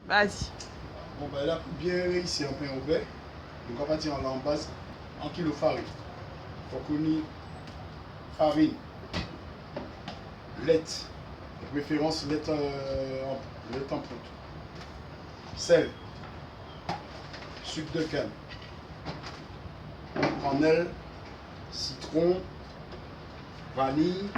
Vas-y. Bon, ben là, pour bien réussir un pain au beurre, donc on va partir en base en kilo de farine. Donc on y farine, lait, de préférence lait en poudre, sel, sucre de canne, cannelle, citron, vanille,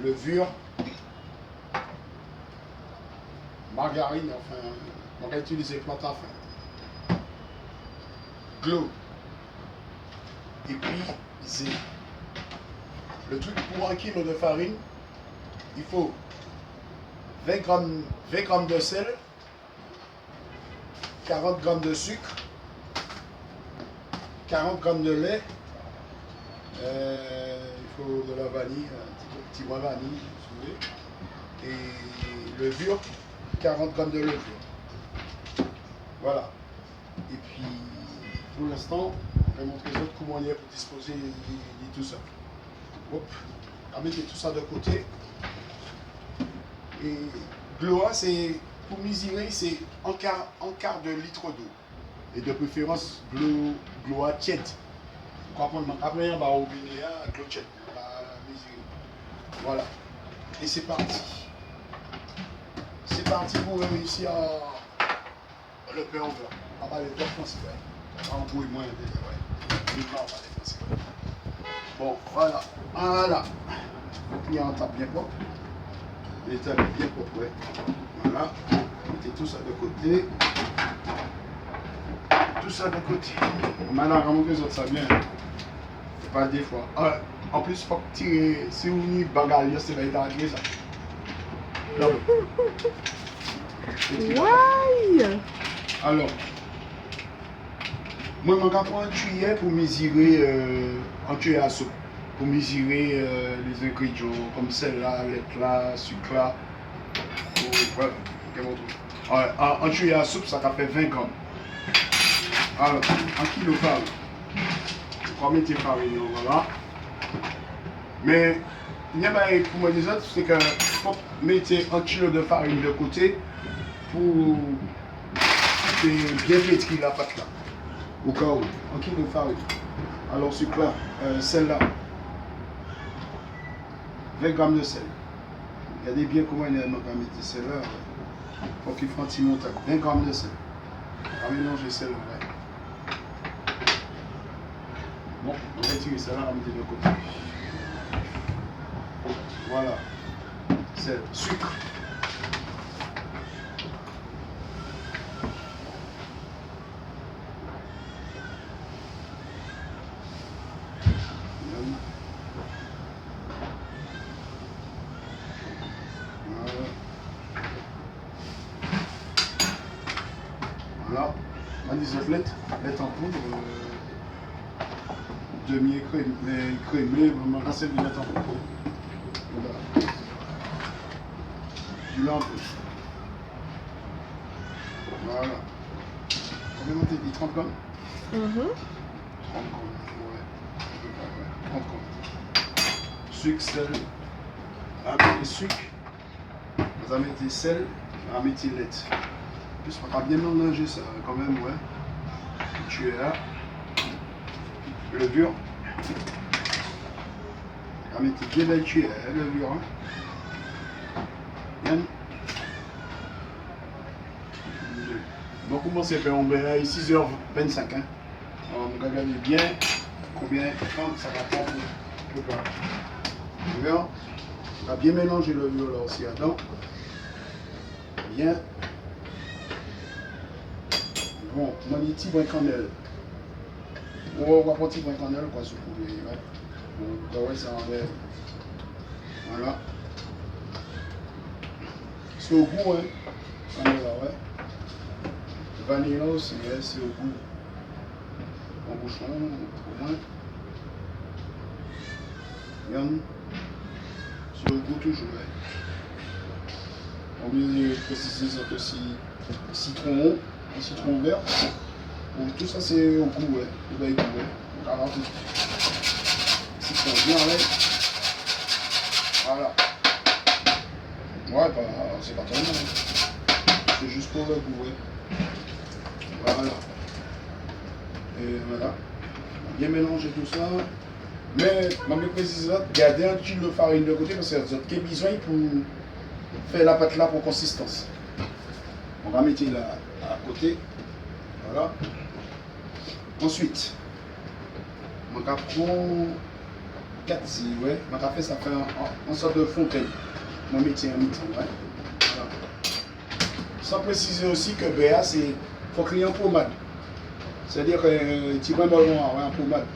levure, margarine, enfin, on va utiliser plante à fin, glo, et puis zé. Le truc pour 1 kg de farine, il faut 20 grammes de sel, 40 grammes de sucre, 40 grammes de lait, il faut de la vanille, un petit moins vanille, si vous voulez, et levure, 40 grammes de levure. Voilà. Et puis, pour l'instant, je vais montrer les autres comment on est pour disposer de tout ça. Hop, on va mettre tout ça de côté. Et Gloa, c'est pour mesurer, c'est un quart de litre d'eau. Et de préférence, Gloa tiède. Après, on va robinet à Gloa tiède. On va mesurer. Voilà. Et c'est parti. C'est parti pour réussir le pain au beurre. On va les faire français. On va embrouiller moins déjà. Ouais. Bon, voilà. Voilà. Donc, on tape bien propre. Les tables bien propres, ouais. Voilà. Mettez tout ça de côté. Tout ça de côté. Maintenant, comment que les autres ça bien? Pas des fois. Ah, en plus, il faut que tirer. Si vous venez bagaille, c'est là, il a ça. Là. Ouais. Alors, moi, je vais prendre un tuyau pour mesurer un tuyau à soupe. Pour mesurer les ingrédients comme celle-là, lait-là, sucre-là. Voilà, un tuyau à soupe, ça fait 20 grammes. Alors, 1 kg de farine. On va mettre la farine, voilà. Mais, pour moi, les autres, c'est que faut mettre 1 kg de farine de côté pour bien pétrir la pâte là. Au cas où, 1 kg de farine. Alors, sucre là, celle-là. 20 grammes de sel. Regardez bien comment il est mettre celle-là. Il faut qu'il fasse un petit montage. 20 grammes de sel. On va mélanger celle-là. Bon, on va tirer celle-là, on va mettre de côté. Voilà. Sel. Sucre. Voilà, on dit lait en poudre, demi-crémé, vraiment assez de lait en poudre. Voilà. Du lait en poudre. Voilà. Combien on t'a dit 30 grammes 30 grammes, ouais. 30 grammes. Sucre, sel, on va mettre sucre, on va mettre sel, on va mettre lait. Plus on va bien mélanger ça quand même, ouais. Tu es là. Levure. On va mettre bien la tuer, levure. Hein. Bien. Donc comment c'est fait? On va à 6h25. Hein. On va regarder bien combien de temps ça va prendre pour le beurre. On va bien mélanger le levure là aussi dedans. Bien. Bon, mon petit brin cannelle. On va prendre un petit brin cannelle, quoi, si vous voulez. Ouais. Bon, ouais, ça enlève. Voilà. C'est au goût, hein. Cannelle là, ouais. Le vanille là aussi, ouais, c'est au goût. En bouchon, au moins. Regarde. C'est au goût toujours, ouais. On met préciser ça aussi. Citron. Un citron vert. Bon, tout ça c'est au goût, ouais. Il va y goût, ouais. Donc, alors, citron bien là. Voilà. Ouais, bah, c'est pas tellement. C'est juste pour le goût. Ouais. Voilà. Et voilà. Bien mélanger tout ça. Mais, je vais préciser là, gardez un kilo de farine de côté parce que vous avez besoin pour faire la pâte là pour consistance. On va mettre là à côté. Voilà. Ensuite, on va prendre 4 ouais. On va faire ça fait en sorte de fontaine. On va mettre un mi-temps, ouais. Voilà. Sans préciser aussi que BA, c'est faut créer en pommade. C'est-à-dire que tu prends un ballon en pommade.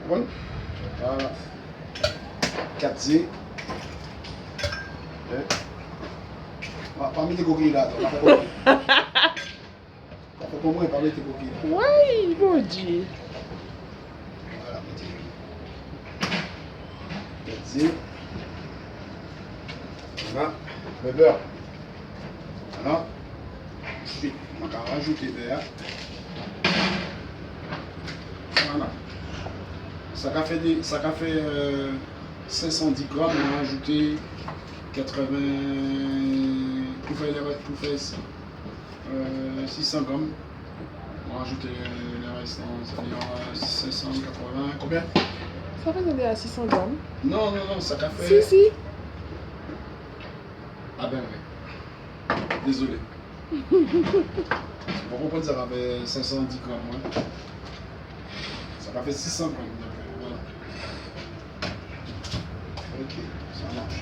Voilà. 4 Z. Parmi tes coquilles là, pas pour moi, parmi tes coquilles. Oui, mon Dieu. Voilà, 4 Z. Voilà, le beurre. Voilà. Ensuite, on va rajouter le beurre. Voilà. Ça a fait 510 grammes, on va rajouter 80. Pour faire 600 grammes. On va rajouter le restant, c'est-à-dire 580. Combien? Ça va donner à 600 grammes. Non, ça a fait. Si. Ah ben oui. Désolé. Pour comprendre, ça va faire 510 grammes. Ouais. Ça va faire 600 grammes. Donc, voilà. Ok, ça marche.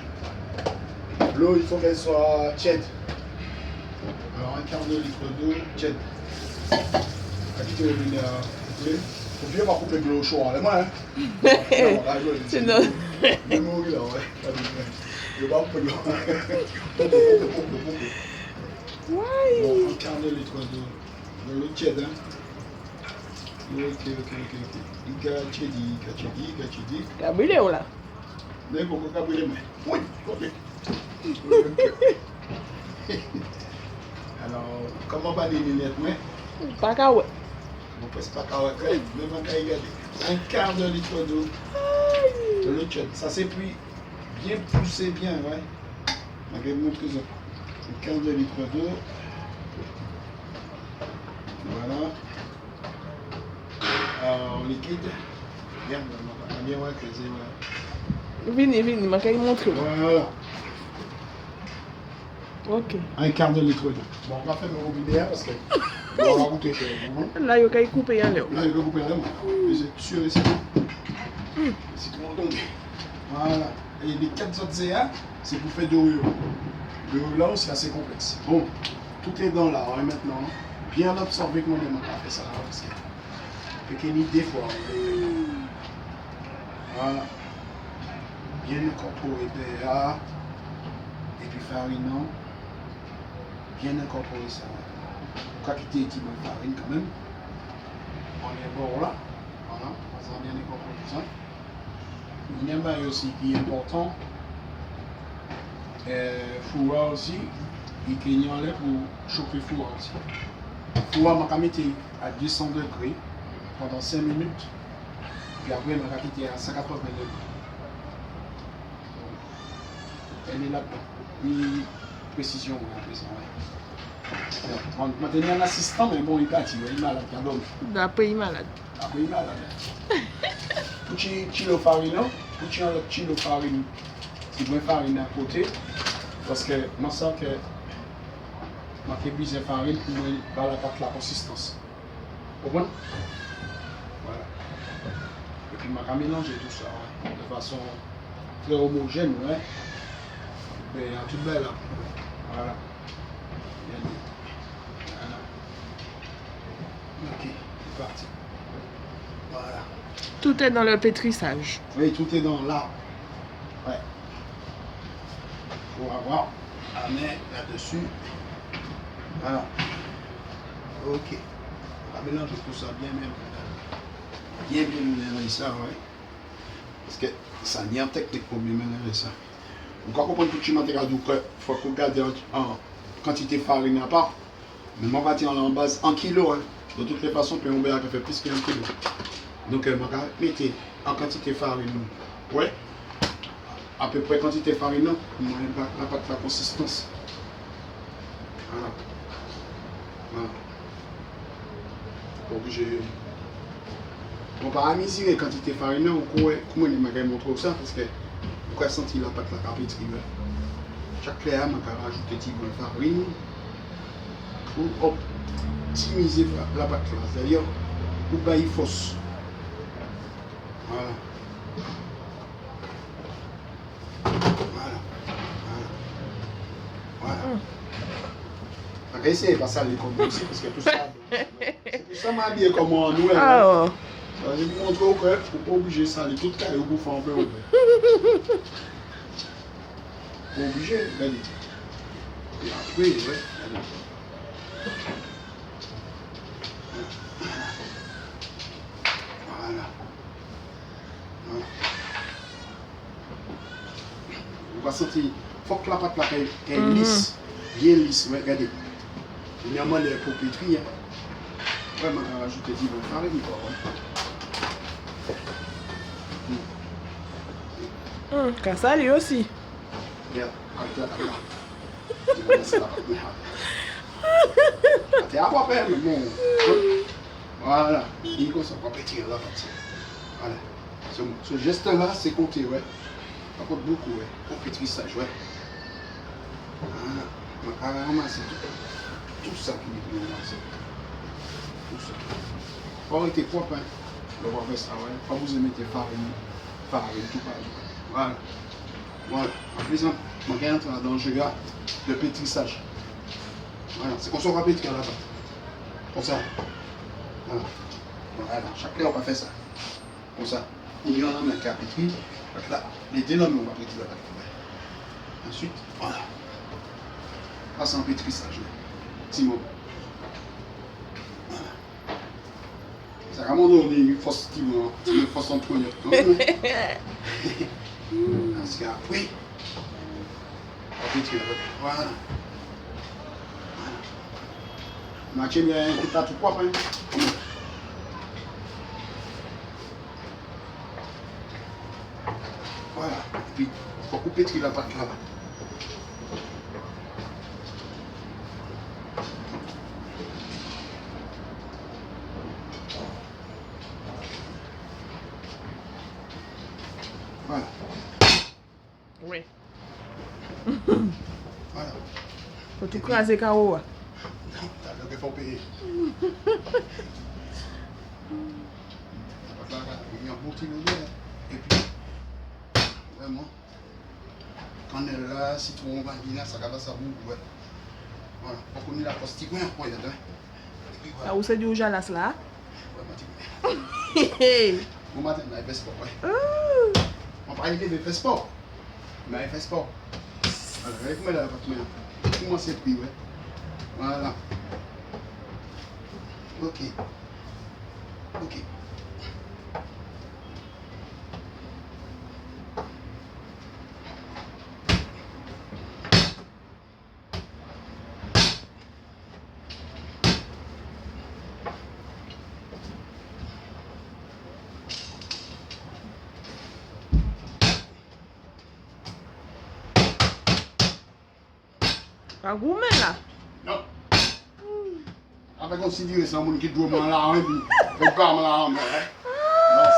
L'eau, il faut qu'elle soit tiède. Alors, un quart de litre d'eau tiède. À qui tu veux venir couper? Faut bien pas couper de l'eau chaude. Moi, hein? C'est non. Je vais mourir là, ouais. Je vais pas couper de l'eau. Bon, un quart de litre d'eau. De l'eau tiède, hein? Ok. Gachedi. T'as brûlé ou là? Mais pourquoi t'as brûlé, moi? Oui, ok. Alors, comment va les lunettes, moi? Pas qu'à ouais. Bon, presque pas qu'à regarder, même quand il regarde. Un quart de litre d'eau. De l'eau tiède. Ça s'épuise bien poussé, bien, ouais. Je vais vous montrer ça. Un quart de litre d'eau. Voilà. En liquide. Bien, on va bien voir que c'est. Vini, je vais montrer. Voilà. Ok. Un quart de litre d'eau. Bon, on va faire le robinet parce que on va goûter chez vous. Là, il y a coupé un l'eau. Là, il va couper la main. C'est sûr et certain. C'est tout le monde. Voilà. Et les 4 autres CA, c'est pour faire de rouleau. Le rouleau, c'est assez complexe. Bon, tout est dans là, hein, maintenant. Bien absorbé que moi, je vais faire ça là. Parce que fait une idée fois. Voilà. Bien incorporé PA. Et puis farinant. Bien incorporé ça. Pour pas quitter les petits de farine quand même. On est bon là. Voilà. On va bien incorporer tout ça. Il y a un bail aussi qui est important. Four aussi. Il y a un pour chauffer four aussi. Four, je vais mettre à 200 degrés pendant 5 minutes. Puis après, je vais mettre à 180 degrés. Elle est là-dedans. Puis, précision, on va appeler ça. Ouais. Maintenant, un assistant, mais bon, il est parti. Il est malade, il dormi. D'après, il est malade. Après, il est malade. Pour kilo farine, pour kilo farine, c'est bien farine à côté. Parce que moi, je sens que je fais besoin de farine pour la pâte la consistance. Vous comprenez? Voilà. Et puis, je vais mélanger tout ça ouais, de façon très homogène. Ouais. Mais en tout belle là. Voilà. Bien dit. Voilà. Ok, c'est parti. Voilà. Tout est dans le pétrissage. Oui, tout est dans l'arbre. Ouais. Pour avoir la main là-dessus. Voilà. Ok. On va mélanger tout ça bien même. Bien mélanger ça, ouais. Parce que ça n'y a une technique pour bien mélanger ça. On va comprendre tout le matériel du il faut qu'on garde en quantité de farine à part. Mais on va dire en base en kilo. Hein. De toutes les façons, on peut faire plus qu'un kilo. Donc, je vais mettre en quantité de farine. Ouais. À peu près quantité de farine, on va la consistance. Voilà. Voilà. Pas obligé. On va pas mesurer la quantité de farine, comment on va montrer ça, parce que on va sentir la pâte la carpétrie. Chaque clair, on va rajouter un petit peu de farine pour optimiser la pâte là. C'est-à-dire, pour bailler fausse. Voilà. Voilà. Voilà. On va essayer de pas saler comme aussi, parce que tout ça, c'est tout ça m'a habillé comme on nous. Ah, Je vais vous montrer qu'il ne faut pas obligé de saler tout le temps pour faire un peu. Pas obligé, regardez. Et après, ouais, regardez. Voilà. Voilà. On va sentir, il faut que la pâte là qu'elle lisse, bien lisse, ouais, regardez. Généralement, les pour pétrir, vraiment, on va rajouter du bon farine, quoi. Qu'à ça, lui aussi. Regarde, c'est la pâte. C'est à quoi faire, mais bon. Voilà, il faut pas pétrir la pâte. Voilà. Ce geste-là, c'est compté, ouais. Ça compte beaucoup, ouais. Pour pétrissage, ouais. Voilà. On va ramasser tout ça qui est ramasser. Tout ça. Faut arrêter propre, hein. On va faire ça, ouais. Pas vous mettez farine, tout pareil. Voilà. Voilà. En plus, on va entrer dans le jeu de pétrissage. Voilà. C'est comme ça qu'on va pétrir la pâte. Comme ça. Voilà. Voilà. Chaque fois, on va faire ça. Comme ça. Il y en a un qui a pétri. Là, les deux noms, on va pétrir la pâte. Ensuite, voilà. Là, c'est un pétrissage. Petit mot. Voilà. Ça va donner une fausse timon. Une fausse entrepreneur. Parce qu'après, on va pétrir la pâte. Voilà. Mathieu, il y a un petit tout propre. Voilà. Et puis, il faut couper la pâte là-bas. Voilà. Oui. Voilà. Faut tout craser carreau. T'as le qu'il faut payer. Il y a un petit millionnaire. Et puis, vraiment, cannelle, citron, vanille, ça va ça boue. Ouais. Voilà. Pour qu'on ait la pastille, on prend dedans. Et puis voilà. Ah, où c'est du jalas là? Ouais, Mathieu. Mon matin, il fait sport, ouais. On va aller faire sport. Mais il fait sport. Alors, il faut mettre la pâte maintenant. Comment c'est pris, ouais. Voilà. Ok. Ok. Pas gourmand là. Non. Avec considérer ça, mon qui doit m'en là, et puis, le corps m'en là, mais. Non,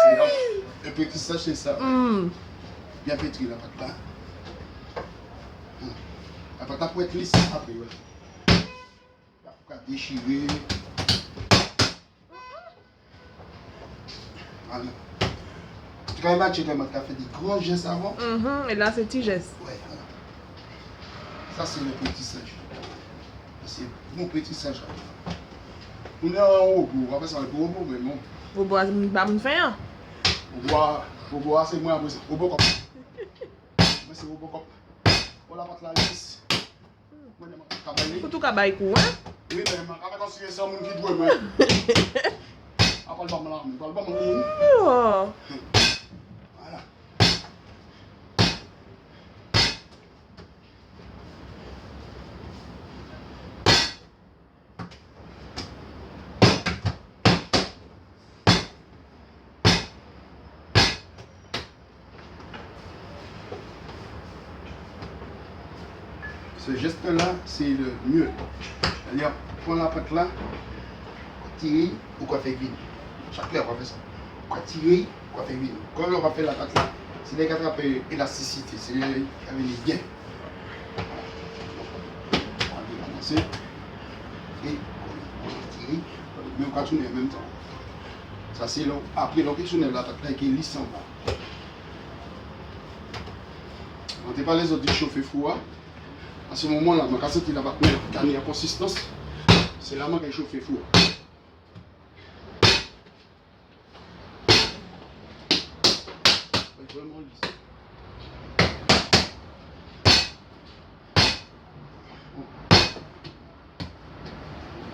c'est un petit sachet ça. Bien pétri la pâte là. La pâte pour être lisse après, ouais. Pour déchirer. Voilà. Tu quand même, tu as fait des gros gestes avant. Et là, c'est petit geste. Ouais, voilà. Ça, c'est le petit sage. C'est mon petit sage. On est en haut, on va faire ça pour robot, mais bon. Vous boire une fin? Pour boire, c'est moi après ça. Robocop. Moi, c'est Robocop. Voilà, votre la lisse. Faut tout cabaye coup, hein? Oui, mais je vais considérer ça, mon qui doit, mais. Après, le bâton là, le bâton là. Oh. Voilà. Ce geste-là, c'est le mieux. C'est-à-dire, prendre la pâte là, tirer ou quoi faire vide. Chaque fois, on va faire ça. Quoi tirer, quoi faire vide. Quand on va faire la pâte là, c'est les quatre élasticité, c'est les bien. On va commencer. Et on va tirer, mais on va tourner en même temps. Ça, c'est long. Après, l'occasion, la pâte là qui est lisse en bas. On ne pas les autres chauffer four. À ce moment-là, je vais sentir la pâte qui a consistance. C'est là que je chauffe le four. Vraiment lisse.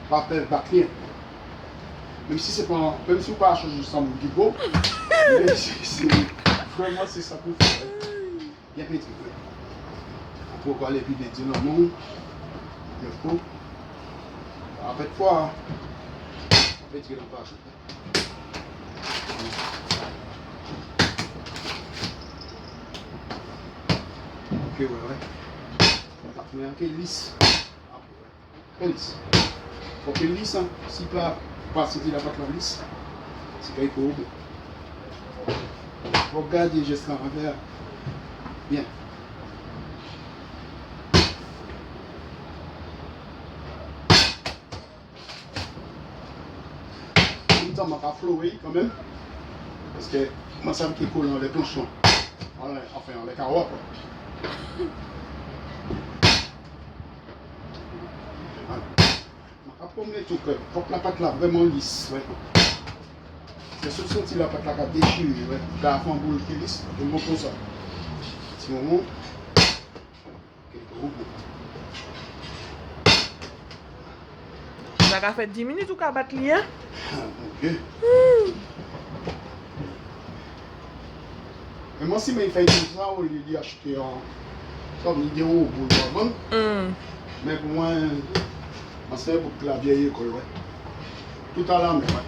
Pas faire bâcler. Même si c'est pas, même si vous pas changer ça mon guibo, mais c'est vraiment c'est ça pour faire. Il y a des trucs. Pour aller puis dire non non. Il faut. En fait fois. En fait il n'a pas acheté. Ok ouais ouais. Mais un peu lisse. Très lisse. Faut que lisse hein. Si pas si la pâte la lisse, c'est qu'il faut. Regardez les gestes en revers. Bien. On va flouer quand même. Parce que moi, ça me qui colle dans les planchons. Enfin, dans les carottes. Je vais promener tout le faut que la pâte là vraiment lisse. Ouais. C'est ce senti la pâte là qui a déchiré. Ouais. Qui a fait un boule qui est lisse. Je montre ça. Petit moment. Ça a fait 10 minutes ou qu'à battre lien? Ok. Mais moi, si je fais tout ça, on lui dit acheter un. Ça, on lui dit au bout de la mais pour moi, c'est pour la vieille école. Ouais. Tout à l'heure, mais ouais.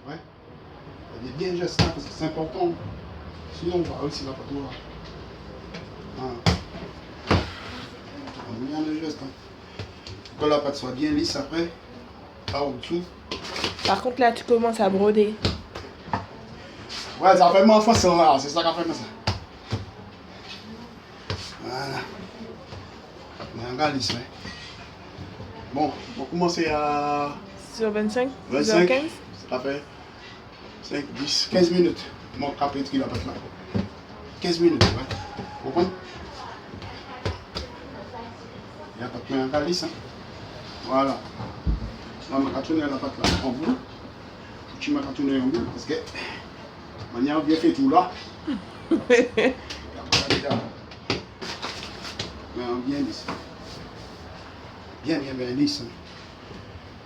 Ouais. Il y a bien gestes parce que c'est important. Sinon, on va réussir la pâte. On met bien le geste. Que la pâte soit bien lisse après, là au-dessous. Par contre, là, tu commences à broder. Ouais, ça fait moins facile là, c'est ça qui a fait ça. Voilà. Mais regarde lisse, ouais. Bon, on va commencer à. Sur 25? 25. 15? Ça fait 5, 10, 15 minutes. Mon capé qui la pâte là. 15 minutes, ouais. Vous comprenez? Il n'y a pas de main en lisse, hein. Voilà. Là, je vais tourner la pâte là en bout. Tu m'as tourné en bout parce que on a bien fait tout là. Mais bien lisse. Bien lisse.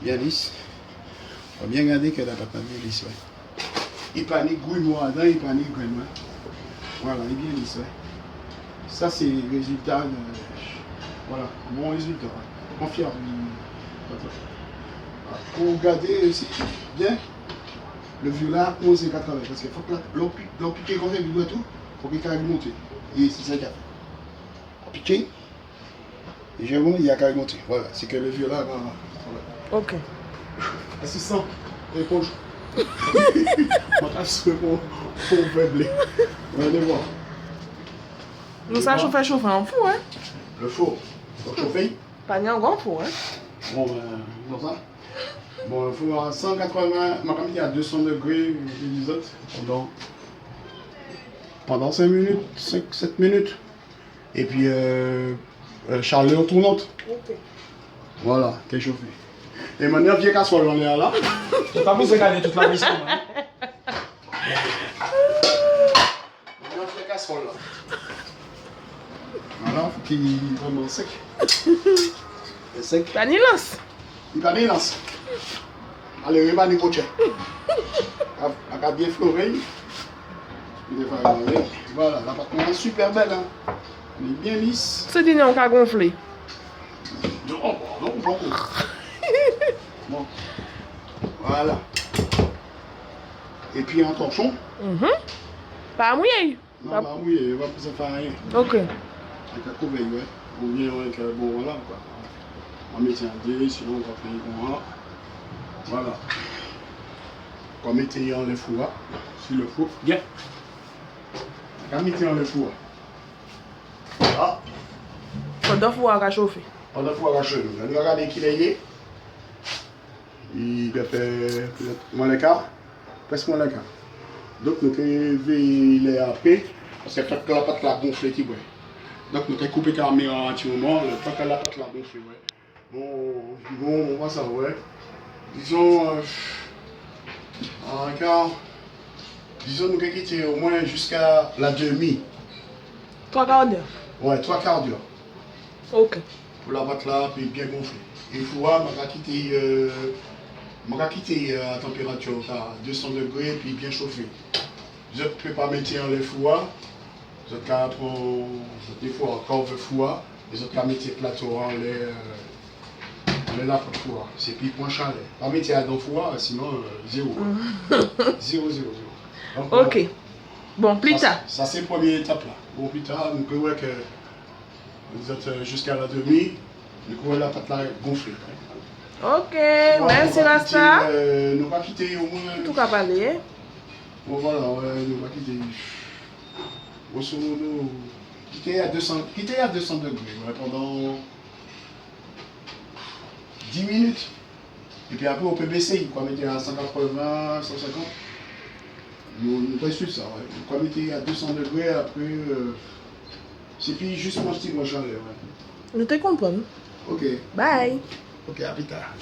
Bien lisse. Il faut bien regarder que la pâte est bien lisse. Ouais. Il n'y a pas ni gouille noire dedans, il n'y a pas ni graine noire. Voilà, il est bien lisse. Ouais. Ça, c'est le résultat de. Voilà, un bon résultat. Ouais. Confiant. Pour regarder aussi bien le viola 11 et 80 parce qu'il faut que l'on pique comme ça, il doit tout, il faut qu'il carré monter. Et c'est ça qu'il y a. On pique, et j'ai bon, il y a carré monter. Voilà, c'est que le viola. Voilà. Ok. Assistant, éponge. On va se pour faiblir. On va aller voir. Nous, ça chauffe en fou, hein? Le four, faut chauffer. Pas ni un grand four, hein? Bon, ben, comme ça. Bon, il faut à 180, ma cam il y a 200 degrés, les autres, pendant 5 minutes, 5-7 minutes. Et puis, chaleur tournante. Ok. Voilà, qu'est chauffé. Et maintenant, vieux casserole, on est là. Tu t'as besoin de gagner toute la mission, hein? Maintenant, vieux casserole, là. Voilà, faut qu'il est vraiment sec. C'est sec. Pas ni lance. Il va bien lancer. Allez, il va négocier. Elle a bien floré. Voilà, la pâte est super belle. Hein. Elle est bien lisse. Ce dîner, on a gonflé. Non, non, non. Bon. Voilà. Et puis un torchon. Pas mouillé. Non, bah oui, il va pas se faire rien. Ok. Avec un couvercle, ouais. Ou bien avec bon, voilà quoi. On met un dé, sinon on va faire comme ça. Voilà. On met en le four. Sur le four. Bien. On met en le four. Voilà. Pendant que vous avez chauffé. On a four à chaud. On va regarder qu'il est. Il a fait moins le quart. Presque moins le quart. Donc nous avons les après. Parce que la pâte la gonflée qui ouais. Donc nous avons coupé carrément en un petit moment. Le temps que la pâte la gonflée, ouais. Bon, on va ça, ouais. Disons, encore, disons nous avons quitté au moins jusqu'à la demi. 3 quarts d'heure. Ouais, 3 quarts d'heure. Ok. Pour la pâte là, puis bien gonflée. Et il faut voir, on va quitter à température à 200 degrés, puis bien chauffé. Je ne peux pas mettre en le four. Je peux prendre des fois encore le four. Et je peux mettre le plateau en le là pour le four. C'est plus moins chalet. Pas mettre dans le four, sinon zéro. Zéro. Donc, Ok. Bon, plus tard. Ça c'est la première étape là. Bon, plus tard, nous pouvons voir que vous êtes jusqu'à la demi. Nous pouvons la pâte là gonflée. Ok, merci Rasta. Nous va quitter au moins. Tout cas parler. Bon voilà, nous va quitter. Grosso modo, quitter à 200 degrés ouais, pendant 10 minutes. Et puis après on peut baisser, on peut mettre à 180, 150. Nous pouvons suivre ça, ouais. On peut mettre à 200 degrés après. C'est puis juste mon style, mon chaleur. Ouais. Je te comprends. Ok. Bye. Ok, à plus tard.